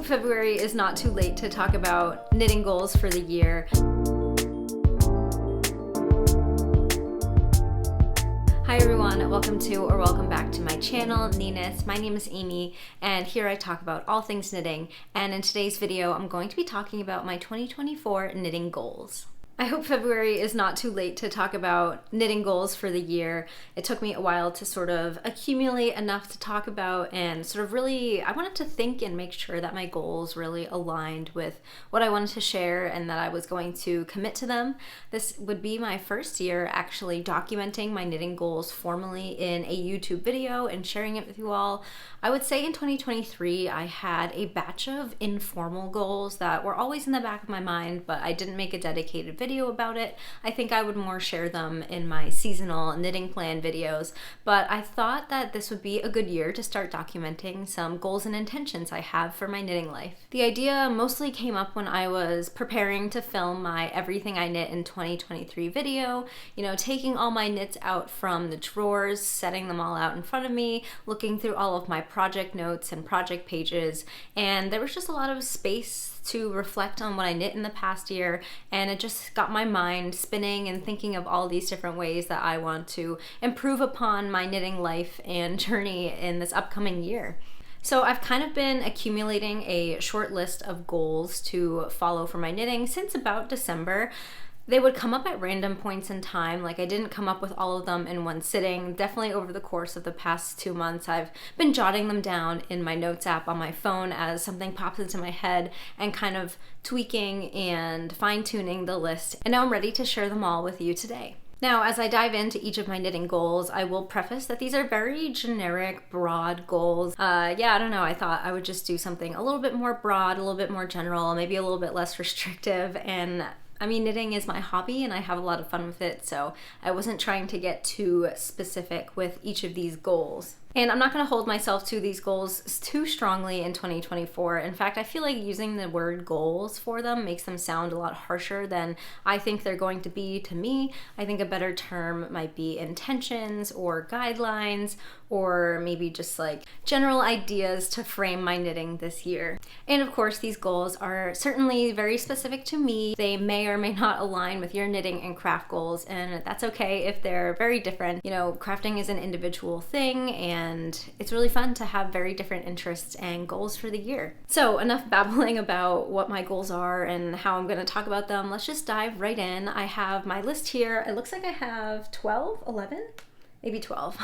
hope February is not too late to talk about knitting goals for the year. Hi everyone, welcome back to my channel, Ninas. My name is Amy, and here I talk about all things knitting. And in today's video, I'm going to be talking about my 2024 knitting goals. I hope February is not too late to talk about knitting goals for the year. It took me a while to sort of accumulate enough to talk about and sort of really, I wanted to think and make sure that my goals really aligned with what I wanted to share and that I was going to commit to them. This would be my first year actually documenting my knitting goals formally in a YouTube video and sharing it with you all. I would say in 2023, I had a batch of informal goals that were always in the back of my mind, but I didn't make a dedicated video about it. I think I would more share them in my seasonal knitting plan videos, but I thought that this would be a good year to start documenting some goals and intentions I have for my knitting life. The idea mostly came up when I was preparing to film my Everything I Knit in 2023 video, taking all my knits out from the drawers, setting them all out in front of me, looking through all of my project notes and project pages, and there was just a lot of space to reflect on what I knit in the past year, and it just got my mind spinning and thinking of all these different ways that I want to improve upon my knitting life and journey in this upcoming year. So I've kind of been accumulating a short list of goals to follow for my knitting since about December. They would come up at random points in time, like I didn't come up with all of them in one sitting. Definitely over the course of the past 2 months, I've been jotting them down in my notes app on my phone as something pops into my head and kind of tweaking and fine-tuning the list. And now I'm ready to share them all with you today. Now, as I dive into each of my knitting goals, I will preface that these are very generic, broad goals. I don't know, I thought I would just do something a little bit more broad, a little bit more general, maybe a little bit less restrictive, and knitting is my hobby and I have a lot of fun with it, so I wasn't trying to get too specific with each of these goals. And I'm not going to hold myself to these goals too strongly in 2024. In fact, I feel like using the word goals for them makes them sound a lot harsher than I think they're going to be to me. I think a better term might be intentions or guidelines, or maybe just like general ideas to frame my knitting this year. And of course, these goals are certainly very specific to me. They may or may not align with your knitting and craft goals, and that's okay if they're very different. Crafting is an individual thing, and it's really fun to have very different interests and goals for the year. So enough babbling about what my goals are and how I'm going to talk about them. Let's just dive right in. I have my list here. It looks like I have 12, 11? Maybe 12.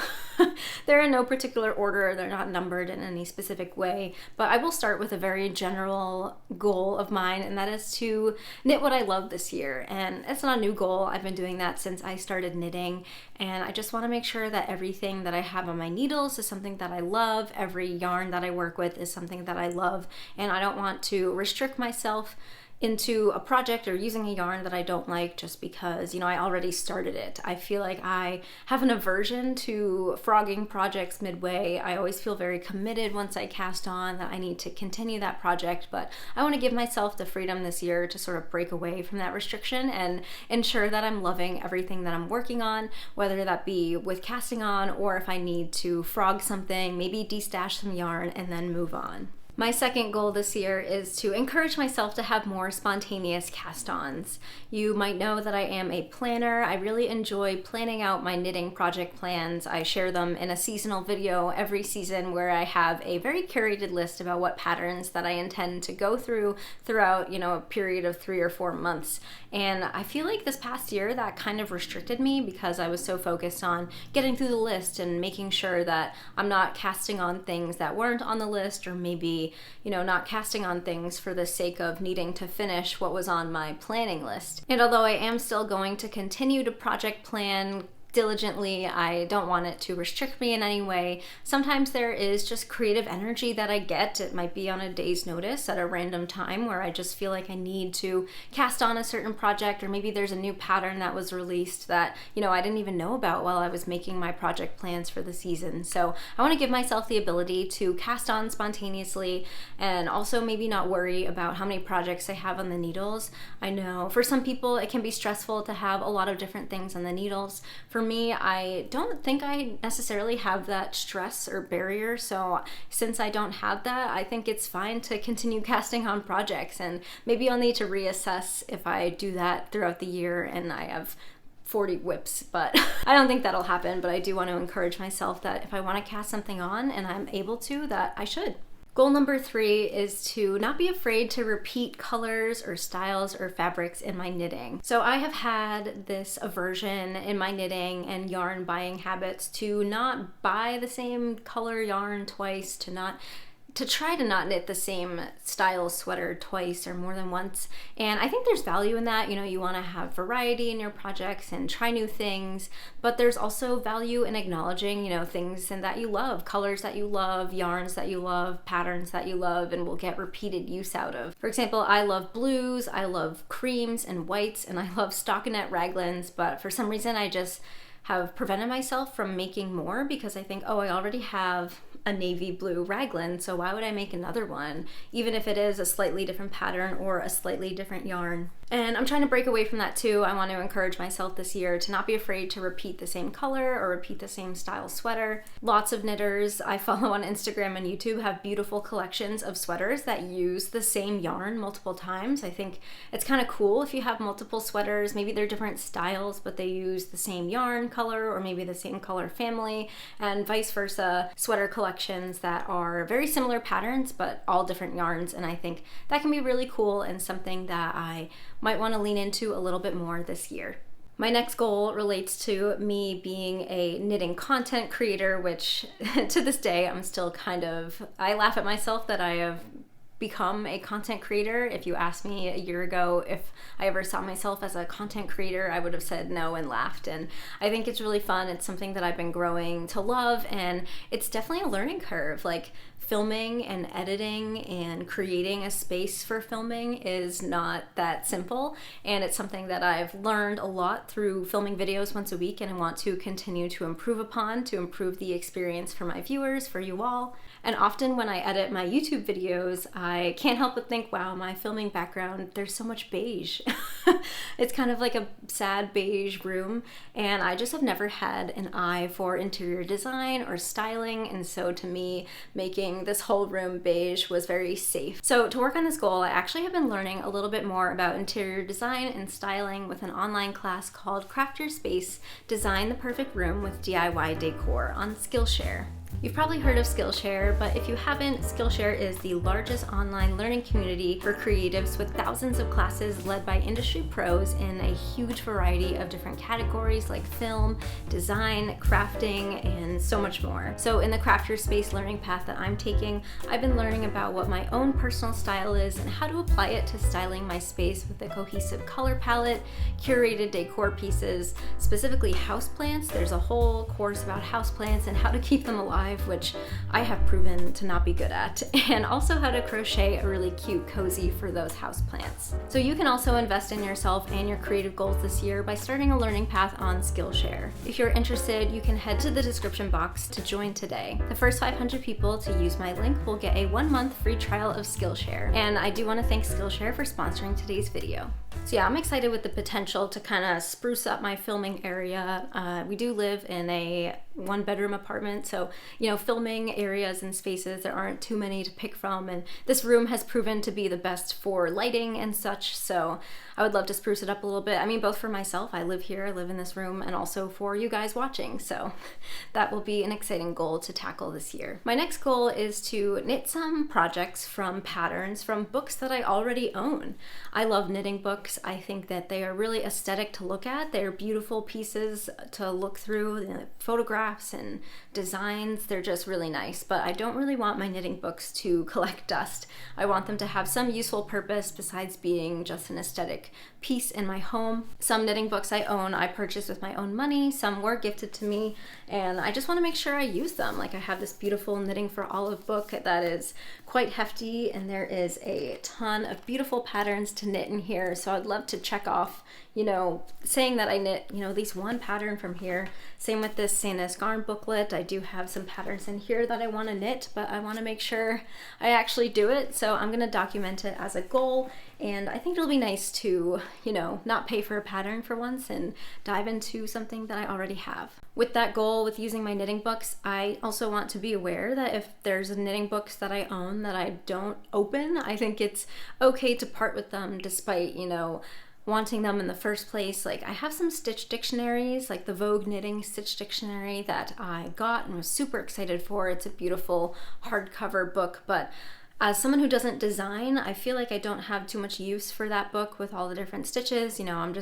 They're in no particular order. They're not numbered in any specific way, but I will start with a very general goal of mine, and that is to knit what I love this year. And it's not a new goal. I've been doing that since I started knitting, and I just want to make sure that everything that I have on my needles is something that I love. Every yarn that I work with is something that I love, and I don't want to restrict myself into a project or using a yarn that I don't like just because, I already started it. I feel like I have an aversion to frogging projects midway. I always feel very committed once I cast on that I need to continue that project, but I want to give myself the freedom this year to sort of break away from that restriction and ensure that I'm loving everything that I'm working on, whether that be with casting on or if I need to frog something, maybe destash some yarn and then move on. My second goal this year is to encourage myself to have more spontaneous cast-ons. You might know that I am a planner. I really enjoy planning out my knitting project plans. I share them in a seasonal video every season where I have a very curated list about what patterns that I intend to go throughout, a period of 3 or 4 months. And I feel like this past year that kind of restricted me because I was so focused on getting through the list and making sure that I'm not casting on things that weren't on the list, or maybe not casting on things for the sake of needing to finish what was on my planning list. And although I am still going to continue to project plan diligently, I don't want it to restrict me in any way. Sometimes there is just creative energy that I get. It might be on a day's notice at a random time where I just feel like I need to cast on a certain project, or maybe there's a new pattern that was released that, I didn't even know about while I was making my project plans for the season. So I want to give myself the ability to cast on spontaneously and also maybe not worry about how many projects I have on the needles. I know for some people it can be stressful to have a lot of different things on the needles. For For me, I don't think I necessarily have that stress or barrier, so since I don't have that, I think it's fine to continue casting on projects, and maybe I'll need to reassess if I do that throughout the year and I have 40 whips, but I don't think that'll happen. But I do want to encourage myself that if I want to cast something on and I'm able to, that I should. Goal number 3 is to not be afraid to repeat colors or styles or fabrics in my knitting. So I have had this aversion in my knitting and yarn buying habits to not buy the same color yarn twice, to try to not knit the same style sweater twice or more than once. And I think there's value in that. You know, you want to have variety in your projects and try new things, but there's also value in acknowledging, you know, things and that you love, colors that you love, yarns that you love, patterns that you love, and will get repeated use out of. For example, I love blues, I love creams and whites, and I love stockinette raglans, but for some reason I just have prevented myself from making more because I think, oh, I already have a navy blue raglan, so why would I make another one, even if it is a slightly different pattern or a slightly different yarn. And I'm trying to break away from that too. I want to encourage myself this year to not be afraid to repeat the same color or repeat the same style sweater. Lots of knitters I follow on Instagram and YouTube have beautiful collections of sweaters that use the same yarn multiple times. I think it's kind of cool if you have multiple sweaters, maybe they're different styles, but they use the same yarn color or maybe the same color family, and vice versa, sweater collections that are very similar patterns but all different yarns. And I think that can be really cool and something that I might want to lean into a little bit more this year. My next goal relates to me being a knitting content creator, which to this day I'm still I laugh at myself that I have become a content creator. If you asked me a year ago if I ever saw myself as a content creator, I would have said no and laughed. And I think it's really fun. It's something that I've been growing to love, and it's definitely a learning curve. Like, filming and editing and creating a space for filming is not that simple, and it's something that I've learned a lot through filming videos once a week, and I want to continue to improve upon to improve the experience for my viewers, for you all. And often when I edit my YouTube videos, I can't help but think, wow, my filming background, there's so much beige. It's kind of like a sad beige room, and I just have never had an eye for interior design or styling, and so to me, making this whole room beige was very safe. So to work on this goal, I actually have been learning a little bit more about interior design and styling with an online class called Craft Your Space, Design the Perfect Room with DIY Decor on Skillshare. You've probably heard of Skillshare, but if you haven't, Skillshare is the largest online learning community for creatives with thousands of classes led by industry pros in a huge variety of different categories like film, design, crafting, and so much more. So in the Craft Your Space learning path that I'm taking, I've been learning about what my own personal style is and how to apply it to styling my space with a cohesive color palette, curated decor pieces, specifically houseplants. There's a whole course about houseplants and how to keep them alive, which I have proven to not be good at, and also how to crochet a really cute cozy for those houseplants. So you can also invest in yourself and your creative goals this year by starting a learning path on Skillshare. If you're interested, you can head to the description box to join today. The first 500 people to use my link will get a 1-month free trial of Skillshare, and I do want to thank Skillshare for sponsoring today's video. So yeah, I'm excited with the potential to kind of spruce up my filming area. We do live in a 1-bedroom apartment, so filming areas and spaces, there aren't too many to pick from, and this room has proven to be the best for lighting and such, so I would love to spruce it up a little bit. I mean, both for myself, I live here, I live in this room, and also for you guys watching, so that will be an exciting goal to tackle this year. My next goal is to knit some projects from patterns from books that I already own. I love knitting books. I think that they are really aesthetic to look at. They're beautiful pieces to look through, the photographs and designs. They're just really nice, but I don't really want my knitting books to collect dust. I want them to have some useful purpose besides being just an aesthetic piece in my home. Some knitting books I own, I purchased with my own money. Some were gifted to me, and I just want to make sure I use them. Like, I have this beautiful Knitting for Olive book that is quite hefty, and there is a ton of beautiful patterns to knit in here, so I'd love to check off, saying that I knit, at least one pattern from here. Same with this Santa this garn booklet. I do have some patterns in here that I want to knit, but I want to make sure I actually do it. So I'm going to document it as a goal, and I think it'll be nice to, you know, not pay for a pattern for once and dive into something that I already have. With that goal, with using my knitting books, I also want to be aware that if there's knitting books that I own that I don't open, I think it's okay to part with them despite, you know, wanting them in the first place. Like, I have some stitch dictionaries, like the Vogue Knitting Stitch Dictionary that I got and was super excited for. It's a beautiful hardcover book, but as someone who doesn't design, I feel like I don't have too much use for that book with all the different stitches. You know, I'm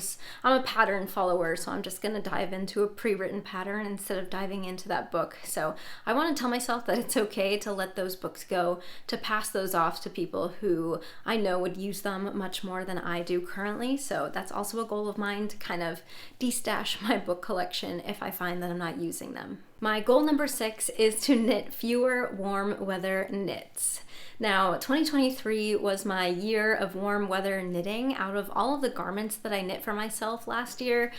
a pattern follower, so I'm just gonna dive into a pre-written pattern instead of diving into that book. So I want to tell myself that it's okay to let those books go, to pass those off to people who I know would use them much more than I do currently. So that's also a goal of mine, to kind of de-stash my book collection if I find that I'm not using them. My goal number 6 is to knit fewer warm weather knits. Now, 2023 was my year of warm weather knitting. Out of all of the garments that I knit for myself last year,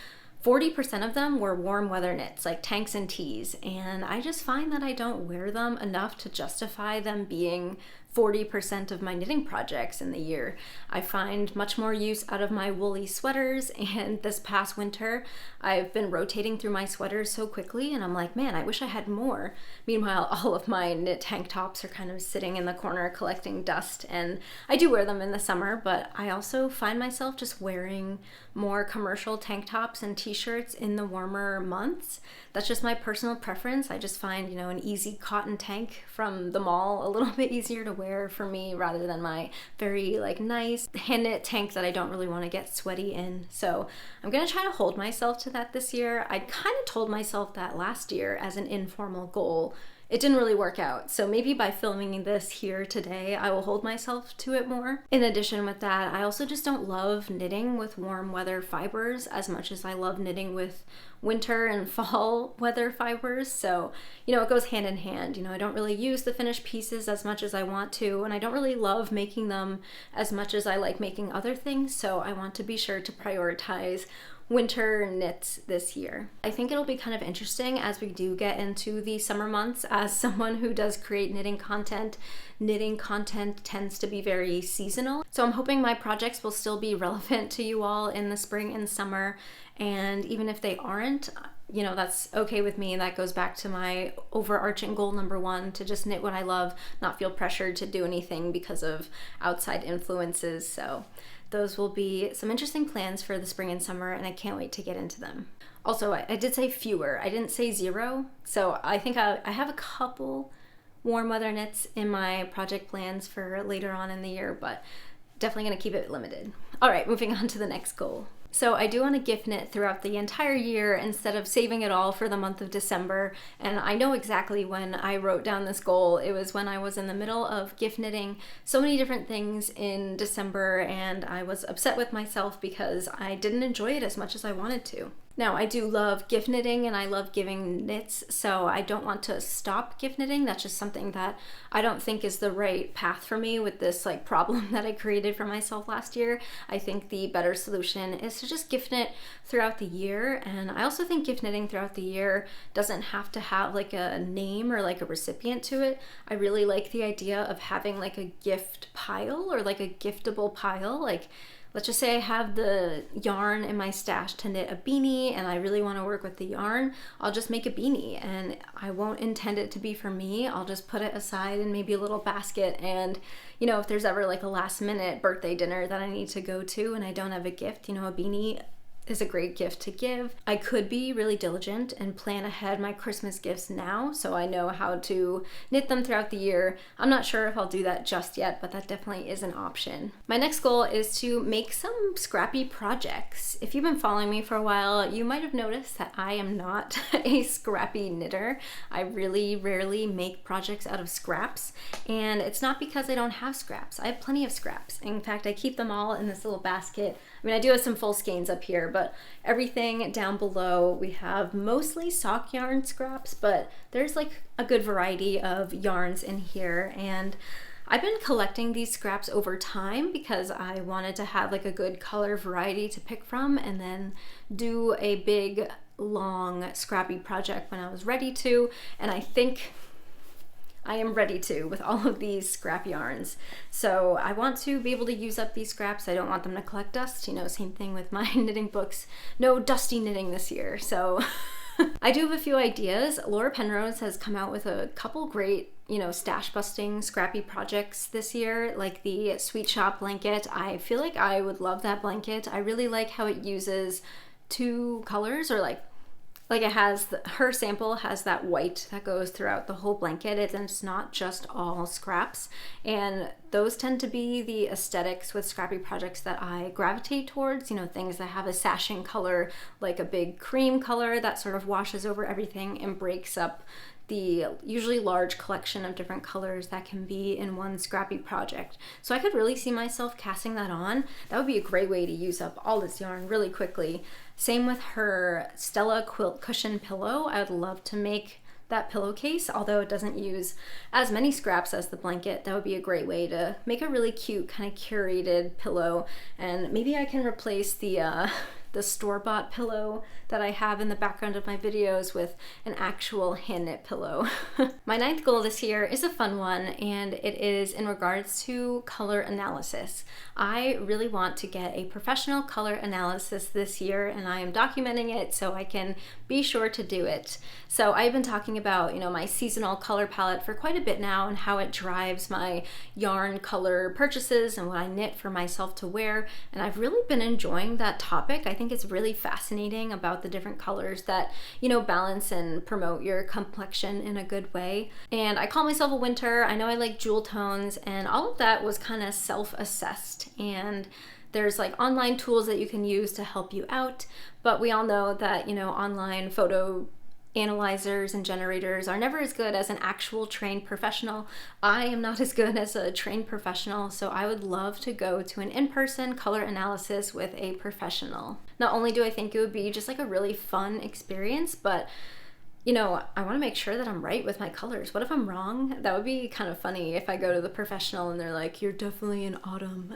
40% of them were warm weather knits, like tanks and tees, and I just find that I don't wear them enough to justify them being 40% of my knitting projects in the year. I find much more use out of my woolly sweaters, and this past winter I've been rotating through my sweaters so quickly, and I'm like, man, I wish I had more. Meanwhile, all of my knit tank tops are kind of sitting in the corner collecting dust, and I do wear them in the summer, but I also find myself just wearing more commercial tank tops and t-shirts in the warmer months. That's just my personal preference. I just find, you know, an easy cotton tank from the mall a little bit easier to wear for me rather than my very like nice hand knit tank that I don't really want to get sweaty in. So I'm gonna try to hold myself to that this year. I kind of told myself that last year as an informal goal. It didn't really work out, so maybe by filming this here today, I will hold myself to it more. In addition with that, I also just don't love knitting with warm weather fibers as much as I love knitting with winter and fall weather fibers. So, you know, it goes hand in hand. You know, I don't really use the finished pieces as much as I want to, and I don't really love making them as much as I like making other things, so I want to be sure to prioritize winter knits this year. I think it'll be kind of interesting as we do get into the summer months. As someone who does create knitting content tends to be very seasonal. So I'm hoping my projects will still be relevant to you all in the spring and summer. And even if they aren't, you know, that's okay with me. And that goes back to my overarching goal number 1, to just knit what I love, not feel pressured to do anything because of outside influences. So those will be some interesting plans for the spring and summer, and I can't wait to get into them. Also, I did say fewer. I didn't say 0. So I think I have a couple warm weather knits in my project plans for later on in the year, but definitely going to keep it limited. All right, moving on to the next goal. So I do want to gift knit throughout the entire year instead of saving it all for the month of December. And I know exactly when I wrote down this goal. It was when I was in the middle of gift knitting so many different things in December, and I was upset with myself because I didn't enjoy it as much as I wanted to. Now, I do love gift knitting and I love giving knits, so I don't want to stop gift knitting. That's just something that I don't think is the right path for me with this like problem that I created for myself last year. I think the better solution is to just gift knit throughout the year. And I also think gift knitting throughout the year doesn't have to have like a name or like a recipient to it. I really like the idea of having like a gift pile or like a giftable pile. Like, let's just say I have the yarn in my stash to knit a beanie and I really want to work with the yarn. I'll just make a beanie and I won't intend it to be for me. I'll just put it aside in maybe a little basket, and you know, if there's ever like a last minute birthday dinner that I need to go to and I don't have a gift, you know, a beanie is a great gift to give. I could be really diligent and plan ahead my Christmas gifts now so I know how to knit them throughout the year. I'm not sure if I'll do that just yet, but that definitely is an option. My next goal is to make some scrappy projects. If you've been following me for a while, you might have noticed that I am not a scrappy knitter. I really rarely make projects out of scraps, and it's not because I don't have scraps. I have plenty of scraps. In fact, I keep them all in this little basket. I mean, I do have some full skeins up here, but everything down below, we have mostly sock yarn scraps, but there's like a good variety of yarns in here. And I've been collecting these scraps over time because I wanted to have like a good color variety to pick from and then do a big long scrappy project when I was ready to, and I think I am ready to with all of these scrap yarns. So I want to be able to use up these scraps. I don't want them to collect dust. You know, same thing with my knitting books. No dusty knitting this year. So I do have a few ideas. Laura Penrose has come out with a couple great, you know, stash busting scrappy projects this year, like the Sweet Shop blanket. I feel like I would love that blanket. I really like how it uses two colors, or like it has, her sample has that white that goes throughout the whole blanket. It's not just all scraps. And those tend to be the aesthetics with scrappy projects that I gravitate towards, you know, things that have a sashing color, like a big cream color that sort of washes over everything and breaks up the usually large collection of different colors that can be in one scrappy project. So I could really see myself casting that on. That would be a great way to use up all this yarn really quickly. Same with her Stella quilt cushion pillow. I would love to make that pillowcase, although it doesn't use as many scraps as the blanket. That would be a great way to make a really cute kind of curated pillow. And maybe I can replace the store-bought pillow that I have in the background of my videos with an actual hand knit pillow. My 9th goal this year is a fun one, and it is in regards to color analysis. I really want to get a professional color analysis this year, and I am documenting it so I can be sure to do it. So I've been talking about, you know, my seasonal color palette for quite a bit now and how it drives my yarn color purchases and what I knit for myself to wear, and I've really been enjoying that topic. I think it's really fascinating about the different colors that, you know, balance and promote your complexion in a good way. And I call myself a winter. I know I like jewel tones, and all of that was kind of self-assessed. And there's like online tools that you can use to help you out, but we all know that, you know, online photo analyzers and generators are never as good as an actual trained professional. I am not as good as a trained professional, so I would love to go to an in-person color analysis with a professional. Not only do I think it would be just like a really fun experience, but you know, I want to make sure that I'm right with my colors. What if I'm wrong? That would be kind of funny if I go to the professional and they're like, you're definitely in autumn.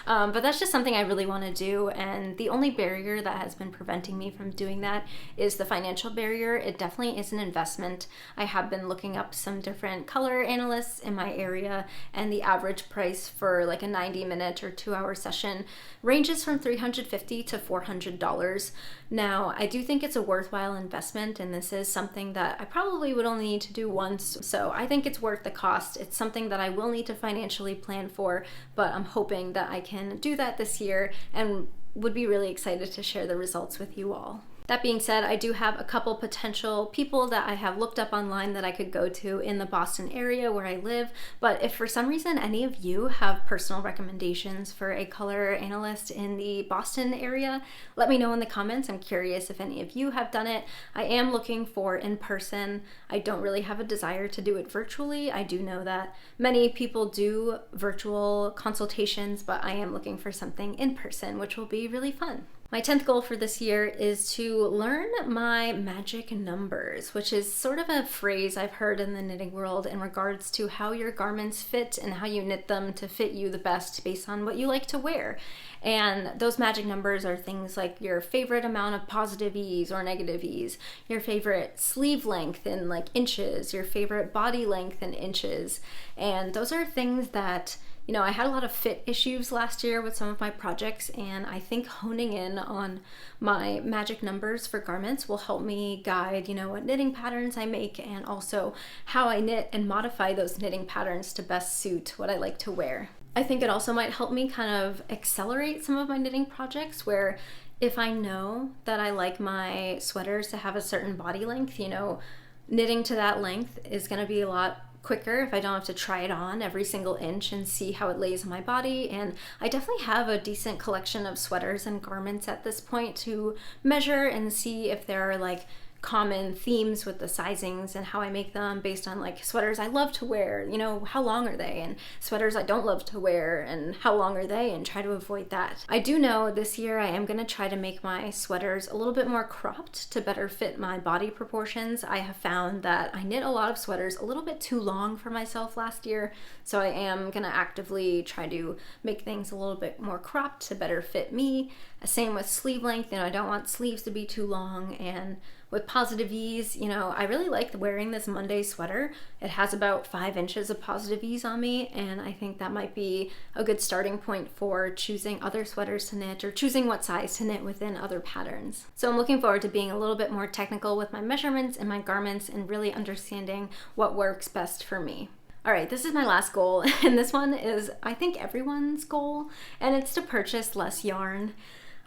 But that's just something I really want to do. And the only barrier that has been preventing me from doing that is the financial barrier. It definitely is an investment. I have been looking up some different color analysts in my area, and the average price for like a 90-minute or 2-hour session ranges from $350 to $400. Now, I do think it's a worthwhile investment, and this is something that I probably would only need to do once, so I think it's worth the cost. It's something that I will need to financially plan for, but I'm hoping that I can do that this year and would be really excited to share the results with you all. That being said, I do have a couple potential people that I have looked up online that I could go to in the Boston area where I live, but if for some reason any of you have personal recommendations for a color analyst in the Boston area, let me know in the comments. I'm curious if any of you have done it. I am looking for in person. I don't really have a desire to do it virtually. I do know that many people do virtual consultations, but I am looking for something in person, which will be really fun. My 10th goal for this year is to learn my magic numbers, which is sort of a phrase I've heard in the knitting world in regards to how your garments fit and how you knit them to fit you the best based on what you like to wear. And those magic numbers are things like your favorite amount of positive ease or negative ease, your favorite sleeve length in like inches, your favorite body length in inches. And those are things that, you know, I had a lot of fit issues last year with some of my projects, and I think honing in on my magic numbers for garments will help me guide, you know, what knitting patterns I make and also how I knit and modify those knitting patterns to best suit what I like to wear. I think it also might help me kind of accelerate some of my knitting projects where if I know that I like my sweaters to have a certain body length, you know, knitting to that length is going to be a lot quicker if I don't have to try it on every single inch and see how it lays on my body. And I definitely have a decent collection of sweaters and garments at this point to measure and see if there are like common themes with the sizings and how I make them based on like sweaters I love to wear, you know, how long are they, and sweaters I don't love to wear and how long are they, and try to avoid that. I do know this year I am going to try to make my sweaters a little bit more cropped to better fit my body proportions. I have found that I knit a lot of sweaters a little bit too long for myself last year, so I am going to actively try to make things a little bit more cropped to better fit me. Same with sleeve length, you know, I don't want sleeves to be too long. And with positive ease, you know, I really like wearing this Monday sweater. It has about 5 inches of positive ease on me, and I think that might be a good starting point for choosing other sweaters to knit or choosing what size to knit within other patterns. So I'm looking forward to being a little bit more technical with my measurements and my garments and really understanding what works best for me. All right, this is my last goal, and this one is, I think, everyone's goal, and it's to purchase less yarn.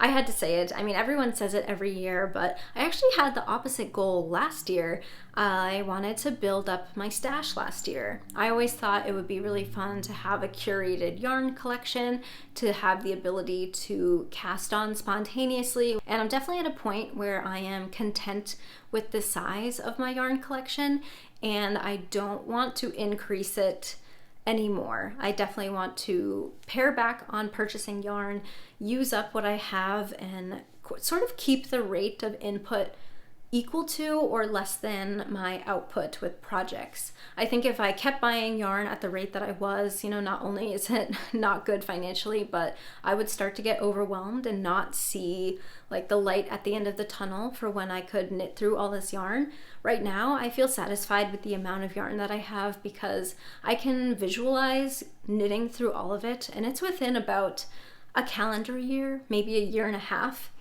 I had to say it. I mean, everyone says it every year, but I actually had the opposite goal last year. I wanted to build up my stash last year. I always thought it would be really fun to have a curated yarn collection, to have the ability to cast on spontaneously. And I'm definitely at a point where I am content with the size of my yarn collection, and I don't want to increase it anymore. I definitely want to pare back on purchasing yarn, use up what I have, and sort of keep the rate of input equal to or less than my output with projects. I think if I kept buying yarn at the rate that I was, you know, not only is it not good financially, but I would start to get overwhelmed and not see like the light at the end of the tunnel for when I could knit through all this yarn. Right now, I feel satisfied with the amount of yarn that I have because I can visualize knitting through all of it, and it's within about a calendar year, maybe a year and a half.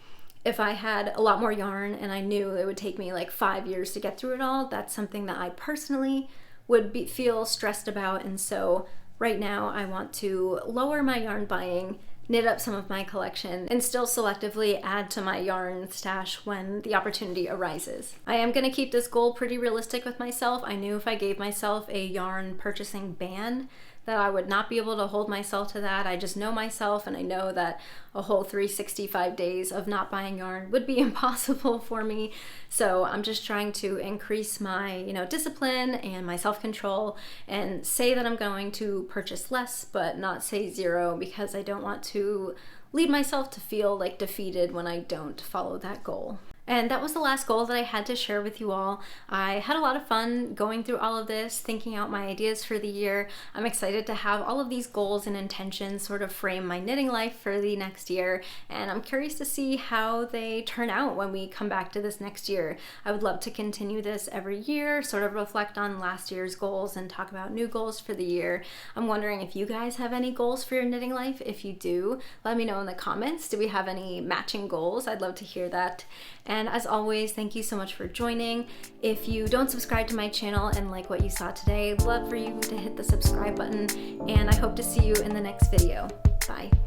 If I had a lot more yarn and I knew it would take me like 5 years to get through it all, that's something that I personally would feel stressed about. And so right now I want to lower my yarn buying, knit up some of my collection, and still selectively add to my yarn stash when the opportunity arises. I am going to keep this goal pretty realistic with myself. I knew if I gave myself a yarn purchasing ban that I would not be able to hold myself to that. I just know myself, and I know that a whole 365 days of not buying yarn would be impossible for me. So I'm just trying to increase my, you know, discipline and my self-control and say that I'm going to purchase less, but not say zero, because I don't want to lead myself to feel like defeated when I don't follow that goal. And that was the last goal that I had to share with you all. I had a lot of fun going through all of this, thinking out my ideas for the year. I'm excited to have all of these goals and intentions sort of frame my knitting life for the next year, and I'm curious to see how they turn out when we come back to this next year. I would love to continue this every year, sort of reflect on last year's goals and talk about new goals for the year. I'm wondering if you guys have any goals for your knitting life. If you do, let me know in the comments. Do we have any matching goals? I'd love to hear that. And as always, thank you so much for joining. If you don't subscribe to my channel and like what you saw today, I'd love for you to hit the subscribe button, and I hope to see you in the next video. Bye.